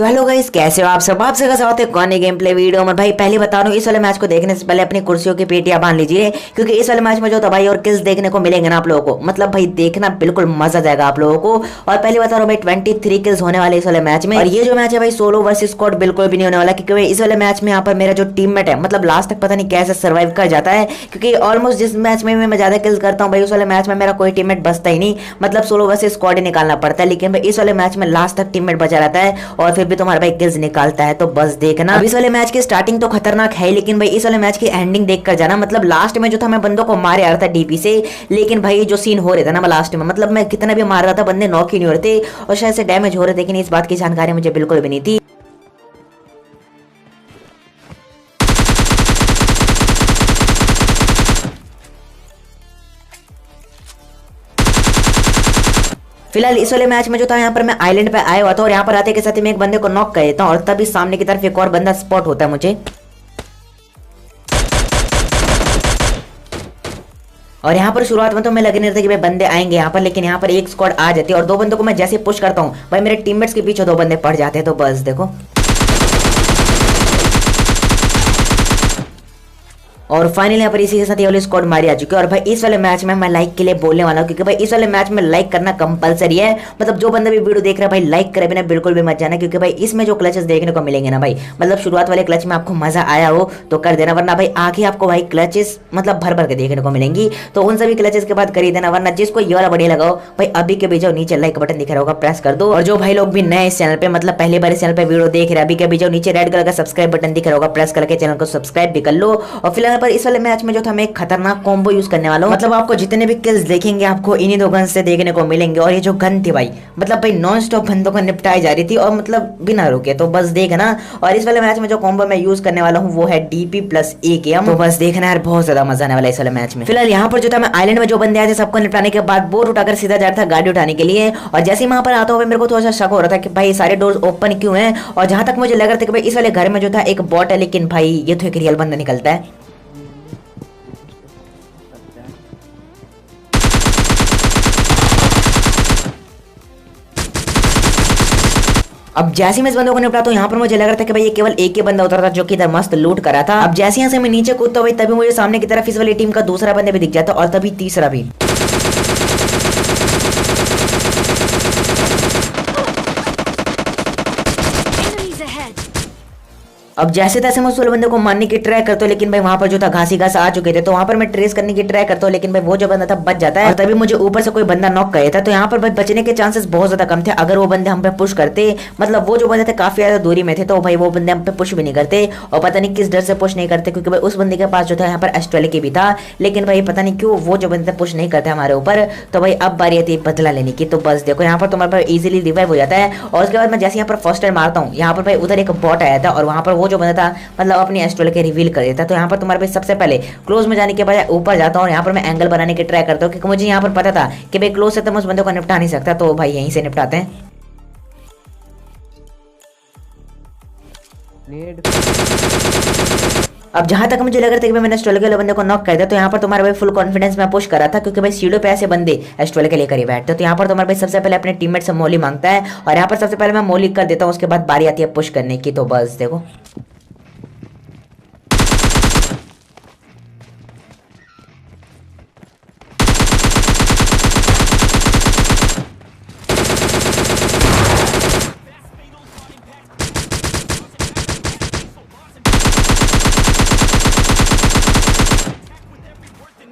तो hello guys, कैसे हो आप सब का स्वागत है कौन गेम प्ले वीडियो में। भाई पहले बता रहा हूँ, इस वाले मैच को देखने से पहले अपनी कुर्सियों की पेटियां बांध लीजिए, क्योंकि इस वाले मैच में जो दवाई और किल्स देखने को मिलेंगे ना आप लोगों को, मतलब भाई देखना बिल्कुल मजा जाएगा आप लोगों को। और पहले बता रहा हूँ भाई 23 किल्स होने वाले इस वाले मैच में। और ये जो मैच है भाई सोलो वर्सेस स्क्वाड बिल्कुल भी नहीं होने वाला, क्योंकि भाई इस वाले मैच में यहाँ पर मेरा जो टीममेट है मतलब लास्ट तक पता नहीं कैसे सर्वाइव कर जाता है, क्योंकि ऑलमोस्ट जिस मैच में मैं ज्यादा किल्स करता हूँ भाई उस वाले मैच में मेरा कोई टीममेट बचता ही नहीं, मतलब सोलो वर्सेस स्क्वाड ही निकालना पड़ता है। लेकिन भाई इस वाले मैच में लास्ट तक टीममेट बचा रहता है और फिर भी तुम्हारा भाई किल्स निकालता है। तो बस देखना, अब इस वाले मैच की स्टार्टिंग तो खतरनाक है, लेकिन भाई इस वाले मैच की एंडिंग देखकर जाना। मतलब लास्ट में जो था मैं बंदों को मारे आ रहा था डीपी से, लेकिन भाई जो सीन हो रहा था ना लास्ट में, मतलब मैं कितना भी मार रहा था बंदे नॉक ही नहीं हो रहे थे और शायद से डैमेज हो रहे थे, लेकिन इस बात की जानकारी मुझे बिल्कुल भी नहीं थी। फिलहाल इस वाले मैच में जो था यहाँ पर मैं आइलैंड पे आया हुआ था और यहाँ पर आते के साथ ही मैं एक बंदे को नॉक कर देता हूँ और तभी सामने की तरफ एक और बंदा स्पॉट होता है मुझे। और यहाँ पर शुरुआत में तो मैं लगे नहीं था कि भाई बंदे आएंगे यहाँ पर, लेकिन यहाँ पर एक स्क्वाड आ जाती है और दो बंदों को मैं जैसे पुश करता हूँ भाई मेरे टीममेट्स के पीछे दो बंदे पड़ जाते हैं। तो बस देखो, और फाइनली यहाँ पर इसी के साथ ये वाली स्क्वाड मारी आ चुकी है। और भाई इस वाले मैच में मैं लाइक के लिए बोलने वाला हूँ, क्योंकि भाई इस वाले मैच में लाइक करना कंपलसरी है। मतलब जो बंदा भी वीडियो देख रहा है भाई लाइक करे बिना बिल्कुल भी मत जाना, क्योंकि भाई इसमें जो क्लचेस देखने को मिलेंगे ना भाई, मतलब शुरुआत वाले क्लच में आपको मजा आया हो तो कर देना, वरना भाई आगे आपको भाई क्लचेस मतलब भर भर के देखने को मिलेंगी। तो उन सभी क्लचेस के बाद कर ही देना, वरना जिसको ये वाला बढ़िया लगाओ भाई अभी के बीच नीचे लाइक बटन दिख रहा होगा, प्रेस कर दो। और जो भाई लोग भी नए इस चैनल पे मतलब पहली बार इस चैनल पे वीडियो देख रहे हैं, अभी के बीच नीचे रेड कलर का सब्सक्राइब बटन दिख रहा होगा, प्रेस करके चैनल को सब्सक्राइब भी कर लो। और फिलहाल पर इस वाले मैच में जो था मैं एक खतरनाक कॉम्बो यूज करने वाला हूं, मतलब आपको जितने भी किल्स देखेंगे आपको इन्हीं दो गन से देखने को मिलेंगे। और ये जो गन थी भाई मतलब भाई नॉन स्टॉप बंदों को निपटाई जा रही थी और मतलब बिना रुके, तो बस देखना। और इस वाले मैच में जो कॉम्बो मैं यूज करने वाला हूँ वो है डीपी प्लस AKM, तो बस देखना यार बहुत ज्यादा मजा आने वाला है इस वाले मैच में। फिलहाल यहाँ पर जो था मैं आइलैंड में जो बंदे आए थे सबको निपटाने के बाद बोट उठाकर सीधा जा रहा था गाड़ी उठाने के लिए। और जैसे ही वहां पर आता हुआ मेरे को थोड़ा सा शक हो रहा था कि भाई सारे डोर्स ओपन क्यों हैं, और जहां तक मुझे लग रहा था कि भाई इस वाले घर में जो था एक बॉट है, लेकिन भाई ये तो एक रियल बंदा निकलता है। अब जैसे मैं इस बंदे को निपटाता हूँ यहाँ पर मुझे लग रहा था कि भाई ये केवल एक ही बंदा उतरा था जो कि इधर मस्त लूट करा था। अब जैसे यहाँ से मैं नीचे कूदता हूँ तभी मुझे सामने की तरफ इस वाली टीम का दूसरा बंदा भी दिख जाता और तभी तीसरा भी। अब जैसे तैसे मैं उस वाले बंदे को मारने की ट्राई करता हूँ, लेकिन भाई वहां पर जो था घासी घास आ चुके थे, तो वहां पर मैं ट्रेस करने की ट्राई करता हूँ, लेकिन भाई वो जो बंदा था बच जाता है और तभी मुझे ऊपर से कोई बंदा नॉक कर देता है। तो यहाँ पर भाई बचने के चांसेस बहुत ज्यादा कम थे। अगर वो बंदे हम पे पुश करते, मतलब वो जो बंदे थे काफी ज्यादा दूरी में थे, तो भाई वो बंदे हम पे पुश भी नहीं करते। और पता नहीं किस डर से पुश नहीं करते, क्योंकि भाई उस बंदे के पास जो था यहाँ पर एस्ट्रेल की भी था, लेकिन भाई पता नहीं क्यों वो जो बंदे पुश नहीं करते हमारे ऊपर। तो भाई अब बारी आती है बदला लेने की। तो बस देखो यहाँ पर तुम्हारे पास इजीली रिवाइव हो जाता है। और उसके बाद मैं जैसे यहाँ पर फर्स्ट टाइम मारता हूँ, यहाँ पर भाई उधर एक बॉट आया था और वहां पर वो जो बंदा था मतलब अपनी एस्ट्रल के रिवील कर देता है। तो यहाँ पर तुम्हारे पास सबसे पहले क्लोज में जाने के बजाय ऊपर जाता हूँ और यहाँ पर मैं एंगल बनाने की ट्राई करता हूँ, क्योंकि मुझे यहाँ पर पता था कि भाई क्लोज से तो मैं उस बंदे को निपटा नहीं सकता, तो भाई यहीं से निपटाते हैं। अब जहां तक मुझे लग रहा था कि मैंने एस्ट्रल के बंदे को नॉक कर दिया, तो यहाँ पर तुम्हारे भाई फुल कॉन्फिडेंस में पुश करा था, क्योंकि भाई सीढ़ियों पे ऐसे बंदे एस्ट्रल के लिए करीब बैठते। तो यहाँ पर तुम्हारे भाई सबसे पहले अपने टीममेट से मोली मांगता है और यहाँ पर सबसे पहले मैं मोली कर देता हूँ, उसके बाद बारी आती है पुश करने की। तो बस देखो,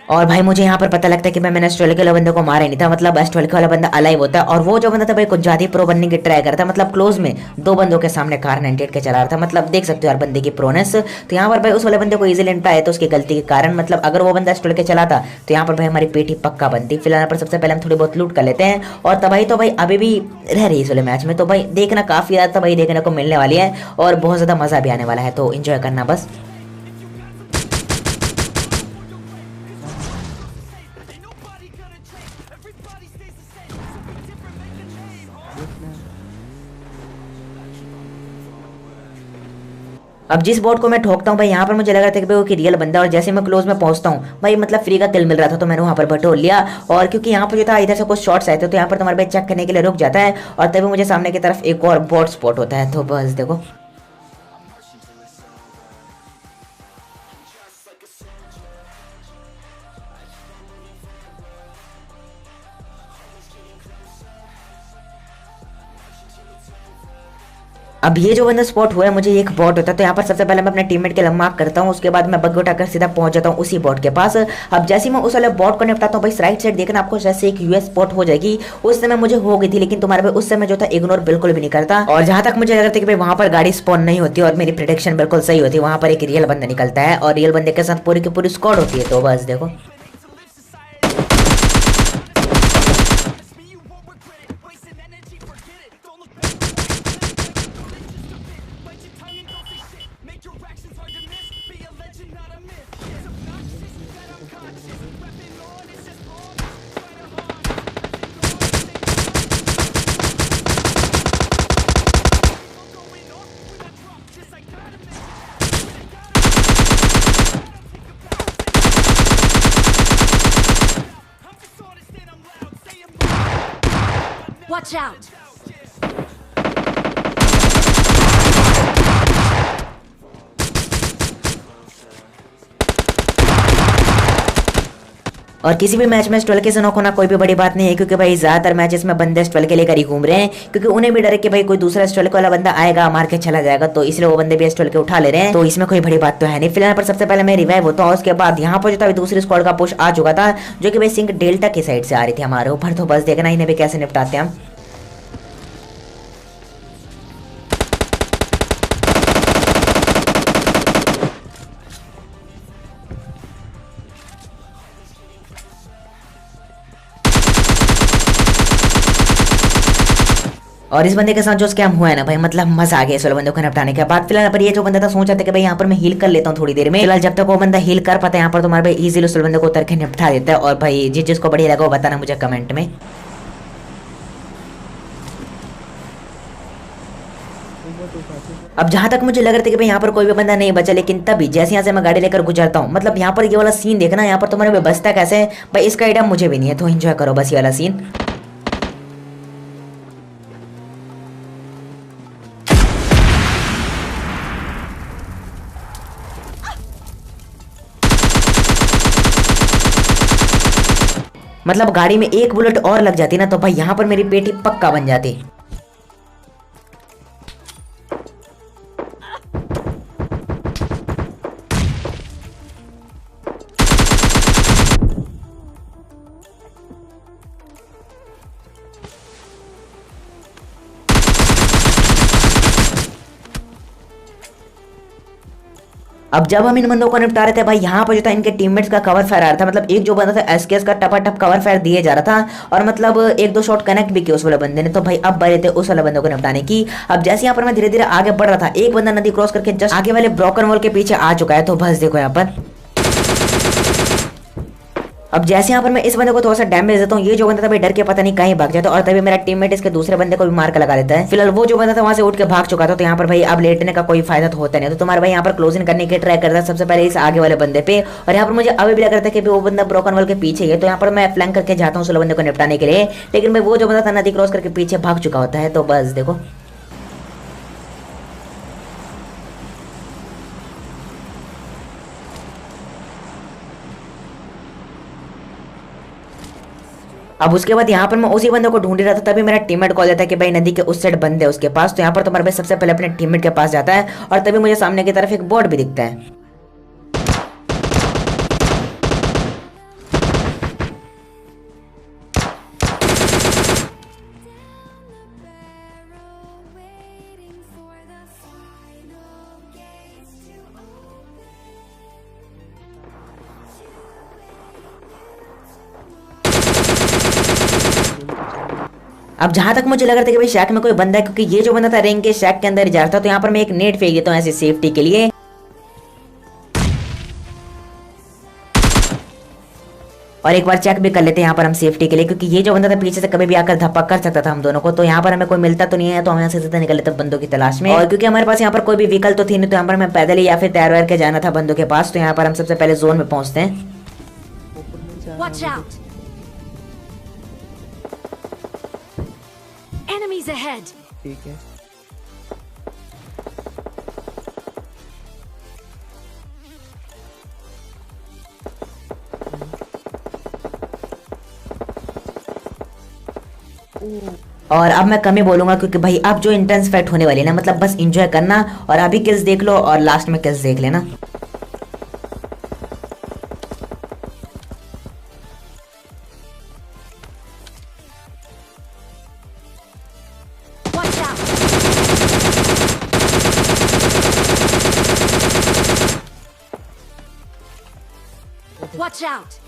और भाई मुझे यहाँ पर पता लगता है कि मैंने एस्ट्रल के वाले बंदे को मारा नहीं था, मतलब एस्ट्रल के वाला बंदा अलाइव होता है और वो जो बंदा था भाई कुछ ज्यादा प्रो बनने की ट्राई करता है, मतलब क्लोज में दो बंदों के सामने कार 98 के चला रहा था। मतलब देख सकते हो यार बंदे की प्रोनेस। तो यहाँ पर भाई उस वाले बंदे को इजीली निपटाया तो उसकी गलती के कारण, मतलब अगर वो बंदा एस्ट्रल के चलाता तो यहाँ पर भाई हमारी पेटी पक्का बनती। फिलहाल पर सबसे पहले हम थोड़ी बहुत लूट कर लेते हैं और तबाही तो भाई अभी भी रह रही है इस वाले मैच में। तो भाई देखना काफी ज्यादा तबाही देखने को मिलने वाली है और बहुत ज्यादा मजा भी आने वाला है, तो इंजॉय करना बस। अब जिस बॉट को मैं ठोकता हूँ भाई यहाँ पर मुझे लग रहा था कि भाई वो रियल बंदा, और जैसे मैं क्लोज में पहुंचता हूँ भाई मतलब फ्री का किल मिल रहा था, तो मैंने वहां पर बटोर लिया। और क्योंकि यहाँ पर जो था इधर से कुछ शॉट्स आए थे, तो यहाँ पर तुम्हारे भाई चेक करने के लिए रुक जाता है, और तभी मुझे सामने की तरफ एक और बॉट स्पॉट होता है। तो बस देखो अब ये जो बंदा स्पॉट हुआ है मुझे एक बॉट होता है, तो यहाँ पर सबसे पहले मैं अपने टीममेट के लम्हा करता हूँ, उसके बाद मैं बग उठाकर सीधा पहुंच जाता हूँ उसी बॉट के पास। अब जैसे ही मैं उस वाले बॉट को निपटाता हूँ भाई राइट साइड देखना आपको जैसे एक यूएस स्पॉट हो जाएगी, उस समय मुझे हो गई थी, लेकिन तुम्हारे भाई उस समय जो था इग्नोर बिल्कुल भी नहीं करता। और जहां तक मुझे लग रहा था कि भाई वहां पर गाड़ी स्पॉन नहीं होती और मेरी प्रिडिक्शन बिल्कुल सही होती, वहां पर एक रियल बंदा निकलता है और रियल बंदे के साथ पूरी की पूरी स्क्वाड होती है। तो बस देखो Watch out! और किसी भी मैच में स्टॉल के से नॉक होना कोई भी बड़ी बात नहीं है, क्योंकि भाई ज्यादातर मैचेस में बंदे स्टॉल के लेकर ही घूम रहे हैं, क्योंकि उन्हें भी डर है कि भाई कोई दूसरा स्टॉल वाला बंदा आएगा मार के चला जाएगा, तो इसलिए वो बंदे भी स्टॉल के उठा ले रहे हैं। तो इसमें कोई बड़ी बात तो है नहीं। फिलहाल पर सबसे पहले मैं रिवाइव होता हूँ, उसके बाद यहाँ पर जो था दूसरी स्क्वाड का पुश आ चुका था, जो कि भाई सिंह डेल्टा की साइड से आ रही थी हमारे ऊपर। तो बस देखना इन्हें भी कैसे निपटाते हैं हम। और इस बंदे के साथ जो स्कैम हुआ है ना भाई मतलब मजा आ गया इस वाले बंदे को निपटाने के बाद। फिलहाल पर ये जो बंदा था सोचा था कि भाई यहाँ पर मैं हील कर लेता हूँ थोड़ी देर में। फिलहाल जब तक वो बंदा हील कर पाता है यहाँ पर तुम्हारे भाई इजीली उस बंदे को उतर के निपटा देता है। और भाई जिसको बढ़िया लगा वो बताना मुझे कमेंट में। अब जहां तक मुझे लग रहा था कि भाई यहाँ पर कोई भी बंदा नहीं बचा, लेकिन तभी जैसे यहाँ से मैं गाड़ी लेकर गुजरता हूँ, मतलब यहाँ पर ये वाला सीन देखना, यहाँ पर तुम्हारे में बचता कैसे है भाई इसका आइडिया मुझे भी नहीं है, तो एंजॉय करो बस ये वाला सीन। मतलब गाड़ी में एक बुलेट और लग जाती ना तो भाई यहाँ पर मेरी पेटी पक्का बन जाती। अब जब हम इन बंदों को निपटा रहे थे भाई यहाँ पर जो था इनके टीममेट्स का कवर फायर आ रहा था, मतलब एक जो बंदा था एसकेएस का टपाटप कवर फायर दिए जा रहा था, और मतलब एक दो शॉट कनेक्ट भी किए उस वाले बंदे ने। तो भाई अब बड़े थे उस वाले बंदे को निपटाने की। अब जैसे यहाँ पर मैं धीरे धीरे आगे बढ़ रहा था, एक बंदा नदी क्रॉस करके जस्ट आगे वाले ब्रोकन वॉल के पीछे आ चुका है। तो बस देखो यहाँ पर अब जैसे यहाँ पर मैं इस बंदे को थोड़ा सा डैमेज देता हूँ, ये जो बंदा था भाई डर के पता नहीं कहीं भाग जाता है, और तभी मेरा टीममेट इसके दूसरे बंदे को भी मार कर लगा देता है। फिलहाल वो जो बंदा था वहां से उठ के भाग चुका था, तो यहाँ पर भाई अब लेटने का कोई फायदा तो होता नहीं। तो तुम्हारे भाई यहाँ पर क्लोजिंग करने की ट्राई करता है सबसे पहले इस आगे वाले बंदे पे, और यहाँ पर मुझे अभी भी लग रहा था कि वो बंदा ब्रोकन वॉल के पीछे है, तो यहाँ पर मैं फ्लैंक करके जाता हूँ उस बंदे को निपटाने के लिए, लेकिन भाई वो जो बंदा था नदी क्रॉस करके पीछे भाग चुका होता है। तो बस देखो अब उसके बाद यहाँ पर मैं उसी बंदे को ढूंढ रहा था, तभी मेरा टीममेट कॉल देता है कि भाई नदी के उस साइड बंदे उसके पास। तो यहाँ पर तुम्हारे भाई सबसे पहले अपने टीममेट के पास जाता है, और तभी मुझे सामने की तरफ एक बोर्ड भी दिखता है। अब जहां तक मुझे लग रहा था कि भाई शैक में कोई बंदा है, क्योंकि ये जो बंदा था रिंग के शैक के अंदर जा रहा था, तो यहाँ पर मैं एक नेट फेंक देता हूँ ऐसे सेफ्टी के लिए। और एक बार चेक भी कर लेते हैं यहाँ पर हम सेफ्टी के लिए, क्योंकि ये जो बंदा था पीछे से कभी भी आकर धप्पा कर सकता था हम दोनों को। तो यहाँ पर हमें कोई मिलता तो नहीं है, तो हम यहाँ से सीधा निकल लेते बंदों की तलाश में। और क्योंकि हमारे पास यहाँ पर कोई भी व्हीकल तो थी नहीं, तो यहाँ पर हमें पैदल ही या फिर तैर वैर के जाना था बंदों के पास। तो यहाँ पर हम सबसे पहले जोन में पहुंचते हैं। Watch out! Enemies ahead! ठीक है। और अब मैं कम ही बोलूंगा, क्योंकि भाई अब जो इंटेंस फाइट होने वाली है ना, मतलब बस इंजॉय करना और अभी किल्स देख लो और लास्ट में किल्स देख लेना। Watch out! Watch out!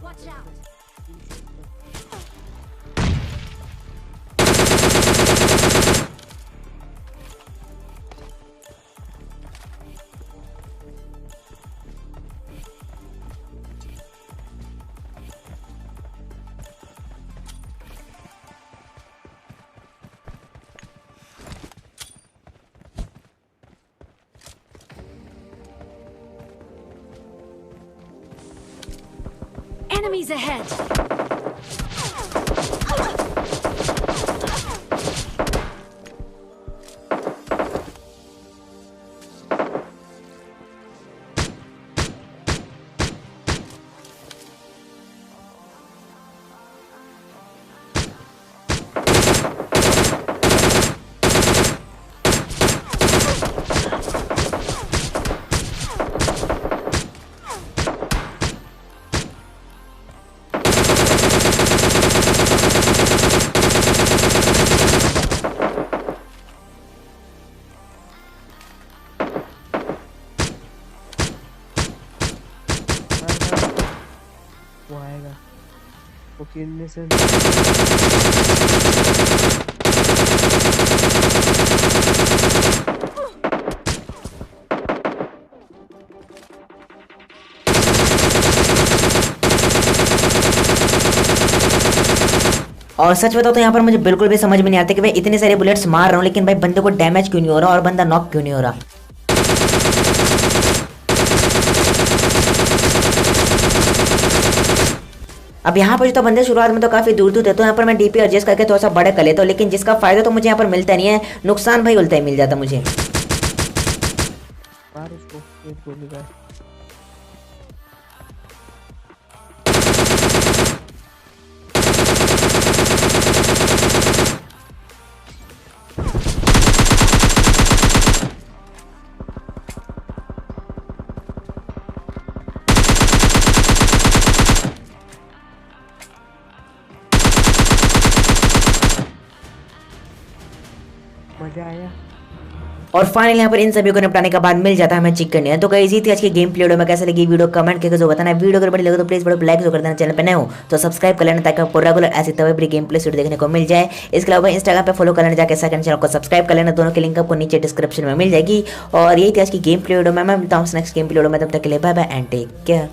Watch out! Enemies ahead! वो आएगा, वो गिरने से और सच बताओ तो यहाँ पर मुझे बिल्कुल भी समझ में नहीं आता कि भाई इतने सारे बुलेट्स मार रहा हूँ, लेकिन भाई बंदे को डैमेज क्यों नहीं हो रहा और बंदा नॉक क्यों नहीं हो रहा। अब यहाँ पर जो तो बंदे शुरुआत में तो काफी दूर दूर थे, तो यहाँ पर मैं डीपी एडजस्ट करके थोड़ा सा बड़ा कर लेता हूँ, लेकिन जिसका फायदा तो मुझे यहाँ पर मिलता नहीं है, नुकसान भाई उल्टा ही मिल जाता मुझे। मार उसको एक गोली का। मजा आया। और फाइनली यहाँ पर इन सभी को निपटाने के बाद मिल जाता है हमें चिकन। है तो गाइस ये थी आज की गेम प्ले वीडियो में, कैसे लगी वीडियो कमेंट करके जो बताना। वीडियो अगर बड़ी लगे तो प्लीज वीडियो लाइक जो कर देना, चैनल पे नए हो तो सब्सक्राइब कर लेना, ताकि आपको रेगुलर ऐसी तभी गेम प्ले वीडियो देखने को मिल जाए। इसके अलावा इंस्टाग्राम पे फॉलो कर लेना, जाकर सेकंड चैनल को सब्सक्राइब कर लेना, दोनों की लिंक आपको नीचे डिस्क्रिप्शन में मिल जाएगी। और यही थी आज की गेम प्ले वीडियो में, मैं मिलता हूँ नेक्स्ट गेम प्ले वीडियो में, तब तक के लिए bye bye and take care.